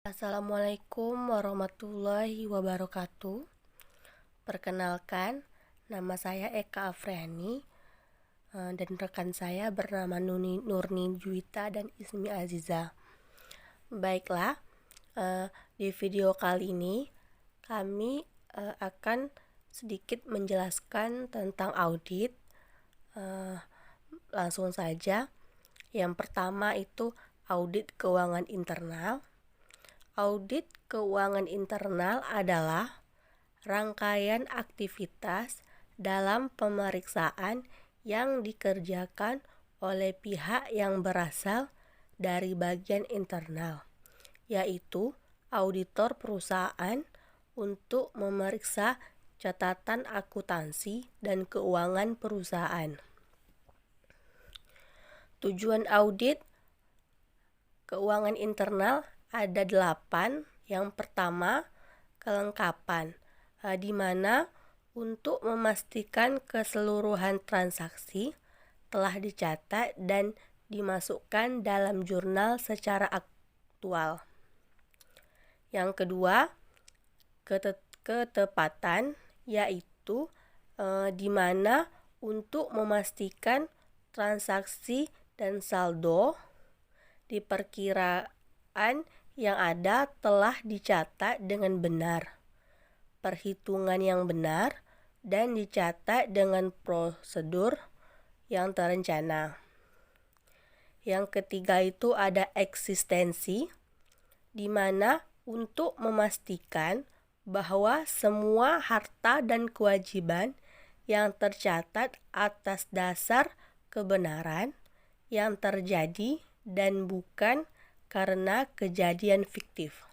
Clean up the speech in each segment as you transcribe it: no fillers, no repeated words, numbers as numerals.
Assalamualaikum warahmatullahi wabarakatuh. Perkenalkan, nama saya Eka Afriani dan rekan saya bernama Nurni Juwita dan Ismi Aziza. Baiklah, di video kali ini kami akan sedikit menjelaskan tentang audit. Langsung saja. Yang pertama itu audit keuangan internal. Audit keuangan internal adalah rangkaian aktivitas dalam pemeriksaan yang dikerjakan oleh pihak yang berasal dari bagian internal, yaitu auditor perusahaan untuk memeriksa catatan akuntansi dan keuangan perusahaan. Tujuan audit keuangan internal ada 8. Yang pertama, kelengkapan, di mana untuk memastikan keseluruhan transaksi telah dicatat dan dimasukkan dalam jurnal secara aktual. Yang kedua, ketepatan, yaitu di mana untuk memastikan transaksi dan saldo diperkiraan yang ada telah dicatat dengan benar, perhitungan yang benar, dan dicatat dengan prosedur yang terencana. Yang ketiga itu ada eksistensi, di mana untuk memastikan bahwa semua harta dan kewajiban yang tercatat atas dasar kebenaran yang terjadi dan bukan karena kejadian fiktif.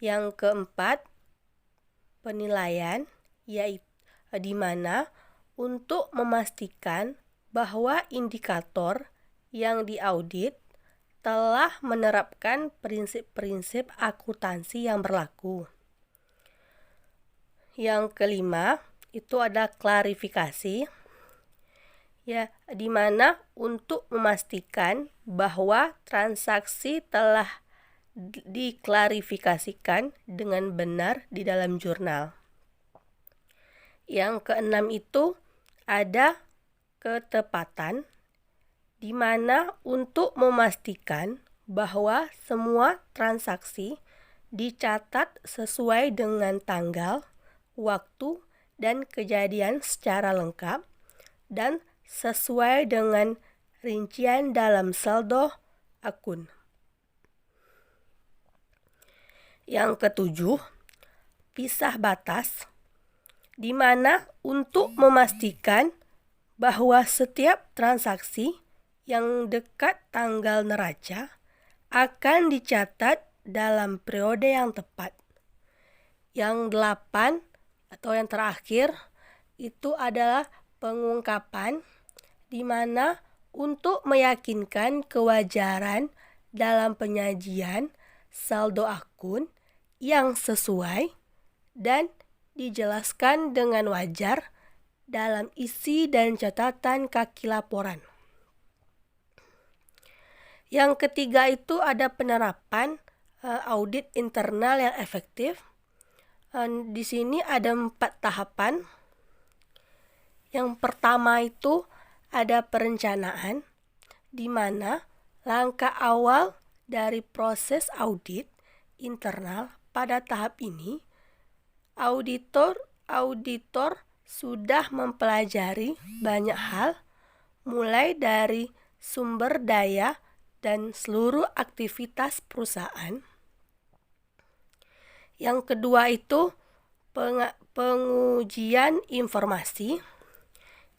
Yang keempat, penilaian, yaitu di mana untuk memastikan bahwa indikator yang diaudit telah menerapkan prinsip-prinsip akuntansi yang berlaku. Yang kelima, itu ada klarifikasi, di mana untuk memastikan bahwa transaksi telah diklarifikasikan dengan benar di dalam jurnal. Yang keenam itu ada ketepatan, di mana untuk memastikan bahwa semua transaksi dicatat sesuai dengan tanggal, waktu, dan kejadian secara lengkap dan sesuai dengan rincian dalam saldo akun. Yang ketujuh, pisah batas, di mana untuk memastikan bahwa setiap transaksi yang dekat tanggal neraca akan dicatat dalam periode yang tepat. Yang 8 atau yang terakhir itu adalah pengungkapan, di mana untuk meyakinkan kewajaran dalam penyajian saldo akun yang sesuai dan dijelaskan dengan wajar dalam isi dan catatan kaki laporan. Yang ketiga itu ada penerapan audit internal yang efektif. Di sini ada 4 tahapan. Yang pertama itu ada perencanaan, di mana langkah awal dari proses audit internal pada tahap ini, auditor sudah mempelajari banyak hal, mulai dari sumber daya dan seluruh aktivitas perusahaan. Yang kedua itu pengujian informasi,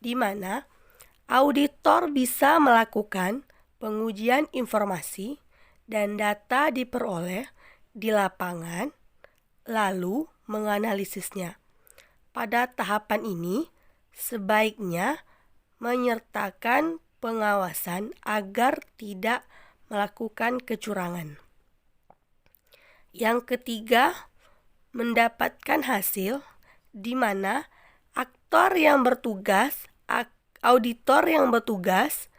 di mana auditor bisa melakukan pengujian informasi dan data diperoleh di lapangan, lalu menganalisisnya. Pada tahapan ini, sebaiknya menyertakan pengawasan agar tidak melakukan kecurangan. Yang ketiga, mendapatkan hasil, di mana auditor yang bertugas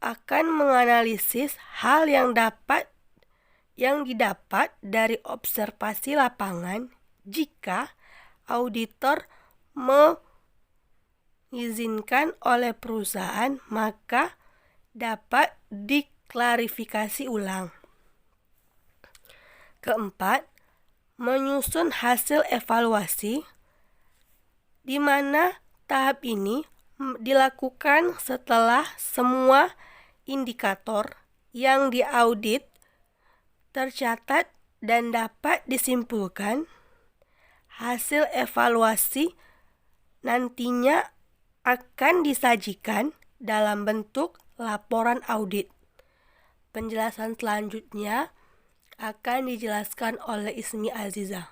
akan menganalisis hal yang dapat yang didapat dari observasi lapangan jika auditor mengizinkan oleh perusahaan, maka dapat diklarifikasi ulang. Keempat, menyusun hasil evaluasi, di mana tahap ini dilakukan setelah semua indikator yang diaudit tercatat dan dapat disimpulkan. Hasil evaluasi nantinya akan disajikan dalam bentuk laporan audit. Penjelasan selanjutnya akan dijelaskan oleh Ismi Aziza.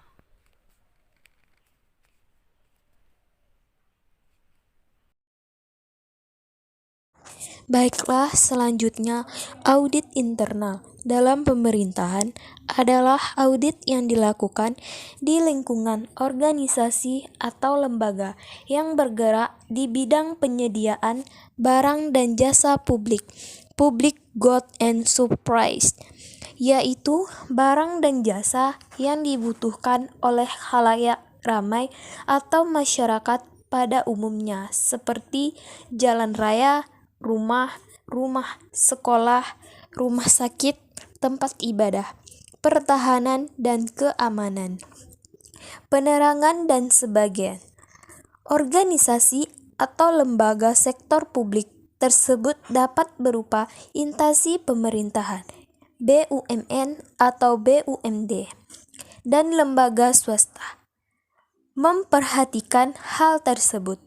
Baiklah, selanjutnya audit internal dalam pemerintahan adalah audit yang dilakukan di lingkungan organisasi atau lembaga yang bergerak di bidang penyediaan barang dan jasa publik, public good and surprise, yaitu barang dan jasa yang dibutuhkan oleh khalayak ramai atau masyarakat pada umumnya, seperti jalan raya, rumah sekolah, rumah sakit, tempat ibadah, pertahanan dan keamanan, penerangan dan sebagainya. Organisasi atau lembaga sektor publik tersebut dapat berupa instansi pemerintahan, BUMN atau BUMD, dan lembaga swasta. Memperhatikan hal tersebut,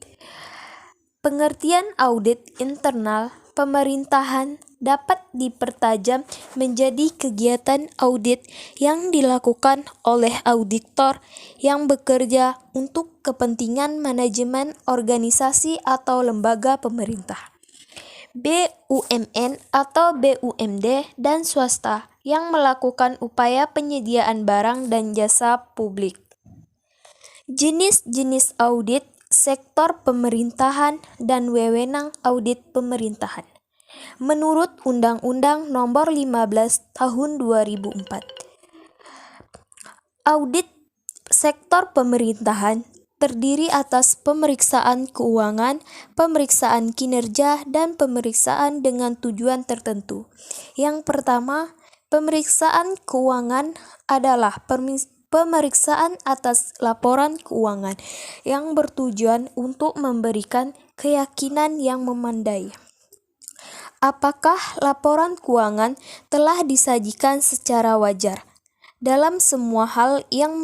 pengertian audit internal pemerintahan dapat dipertajam menjadi kegiatan audit yang dilakukan oleh auditor yang bekerja untuk kepentingan manajemen organisasi atau lembaga pemerintah, BUMN atau BUMD, dan swasta yang melakukan upaya penyediaan barang dan jasa publik. Jenis-jenis audit sektor pemerintahan dan wewenang audit pemerintahan. Menurut Undang-Undang Nomor 15 Tahun 2004, audit sektor pemerintahan terdiri atas pemeriksaan keuangan, pemeriksaan kinerja, dan pemeriksaan dengan tujuan tertentu. Yang pertama, pemeriksaan keuangan adalah pemeriksaan atas laporan keuangan yang bertujuan untuk memberikan keyakinan yang memadai. Apakah laporan keuangan telah disajikan secara wajar dalam semua hal yang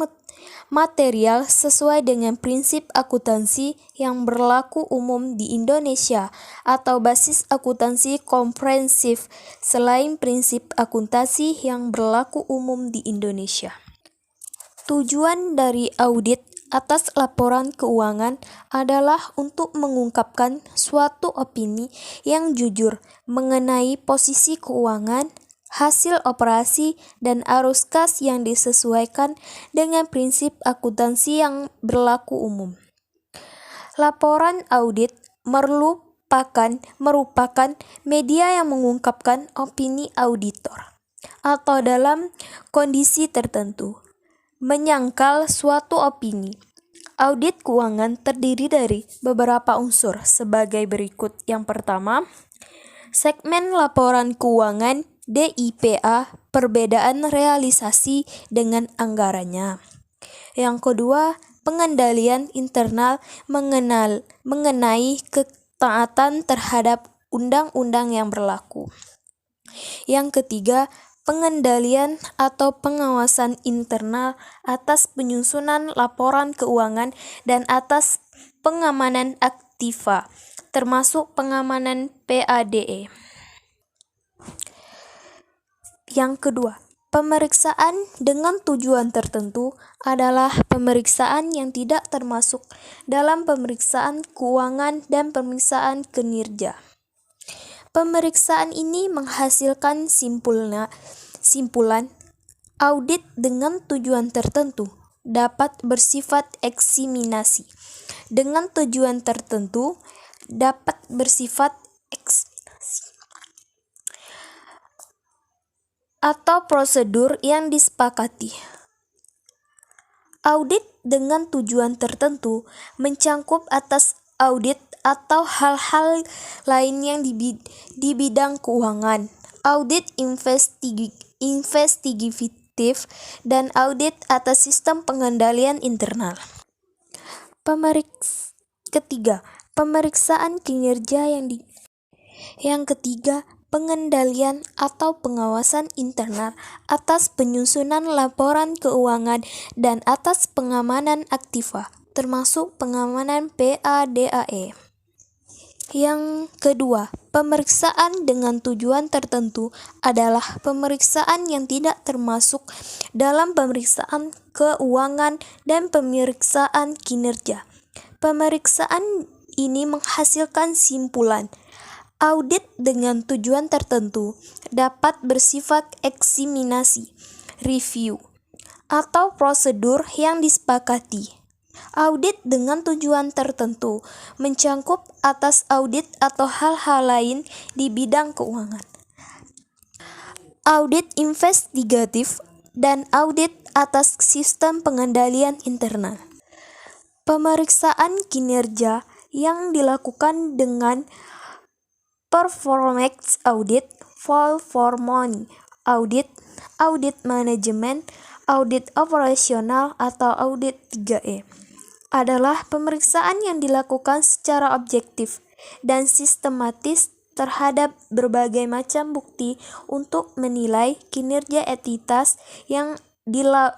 material sesuai dengan prinsip akuntansi yang berlaku umum di Indonesia atau basis akuntansi komprehensif selain prinsip akuntansi yang berlaku umum di Indonesia. Tujuan dari audit atas laporan keuangan adalah untuk mengungkapkan suatu opini yang jujur mengenai posisi keuangan, hasil operasi, dan arus kas yang disesuaikan dengan prinsip akuntansi yang berlaku umum. Laporan audit merupakan media yang mengungkapkan opini auditor, atau dalam kondisi tertentu, menyangkal suatu opini. Audit keuangan terdiri dari beberapa unsur sebagai berikut. Yang pertama, segmen laporan keuangan DIPA, perbedaan realisasi dengan anggarannya. Yang kedua, pengendalian internal mengenai ketaatan terhadap undang-undang yang berlaku. Yang ketiga, pengendalian atau pengawasan internal atas penyusunan laporan keuangan dan atas pengamanan aktiva, termasuk pengamanan PADE. Yang kedua, pemeriksaan dengan tujuan tertentu adalah pemeriksaan yang tidak termasuk dalam pemeriksaan keuangan dan pemeriksaan kinerja. Pemeriksaan ini menghasilkan simpulan audit dengan tujuan tertentu, dapat bersifat eksaminasi dengan tujuan tertentu, dapat bersifat atau prosedur yang disepakati. Audit dengan tujuan tertentu mencangkup atas audit atau hal-hal lain yang di bidang keuangan, audit investigatif, dan audit atas sistem pengendalian internal. Ketiga, pemeriksaan kinerja yang ketiga, pengendalian atau pengawasan internal atas penyusunan laporan keuangan dan atas pengamanan aktiva, termasuk pengamanan PADAE. Yang kedua, pemeriksaan dengan tujuan tertentu adalah pemeriksaan yang tidak termasuk dalam pemeriksaan keuangan dan pemeriksaan kinerja. Pemeriksaan ini menghasilkan simpulan. Audit dengan tujuan tertentu dapat bersifat eksaminasi, review, atau prosedur yang disepakati. Audit dengan tujuan tertentu mencangkup atas audit atau hal-hal lain di bidang keuangan. Audit investigatif dan audit atas sistem pengendalian internal. Pemeriksaan kinerja yang dilakukan dengan performance audit, value for money audit, audit manajemen, audit operasional atau audit 3E adalah pemeriksaan yang dilakukan secara objektif dan sistematis terhadap berbagai macam bukti untuk menilai kinerja entitas yang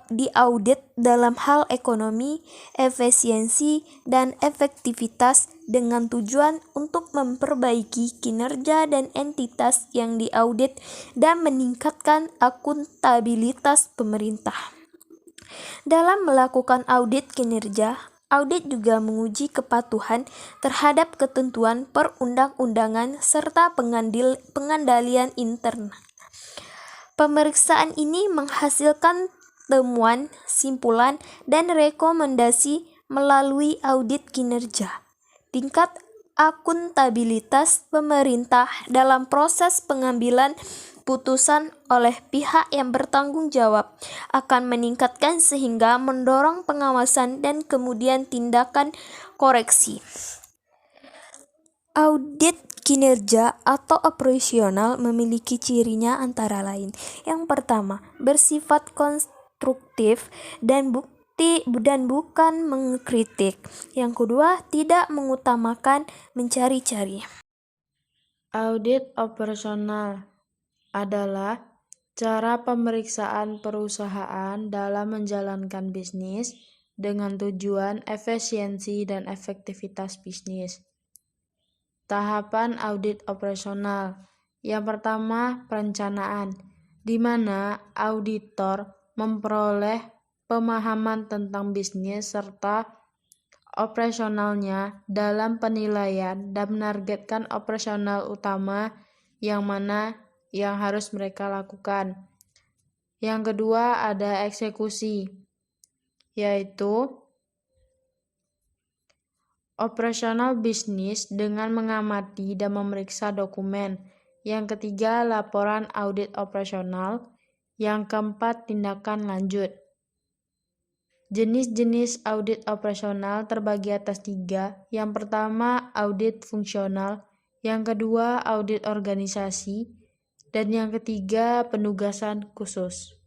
diaudit dalam hal ekonomi, efisiensi, dan efektivitas dengan tujuan untuk memperbaiki kinerja dan entitas yang diaudit dan meningkatkan akuntabilitas pemerintah. Dalam melakukan audit kinerja, audit juga menguji kepatuhan terhadap ketentuan perundang-undangan serta pengendalian internal. Pemeriksaan ini menghasilkan temuan, simpulan, dan rekomendasi melalui audit kinerja. Tingkat akuntabilitas pemerintah dalam proses pengambilan putusan oleh pihak yang bertanggung jawab akan meningkatkan sehingga mendorong pengawasan dan kemudian tindakan koreksi. Audit kinerja atau operasional memiliki cirinya antara lain. Yang pertama, bersifat konstruktif dan bukan mengkritik. Yang kedua, tidak mengutamakan mencari-cari. Audit operasional adalah cara pemeriksaan perusahaan dalam menjalankan bisnis dengan tujuan efisiensi dan efektivitas bisnis. Tahapan audit operasional. Yang pertama, perencanaan, di mana auditor memperoleh pemahaman tentang bisnis serta operasionalnya dalam penilaian dan menargetkan operasional utama yang mana yang harus mereka lakukan. Yang kedua, ada eksekusi, yaitu operasional bisnis dengan mengamati dan memeriksa dokumen. Yang ketiga, laporan audit operasional. Yang keempat, tindakan lanjut. Jenis-jenis audit operasional terbagi atas 3. Yang pertama, audit fungsional. Yang kedua, audit organisasi. Dan yang ketiga, penugasan khusus.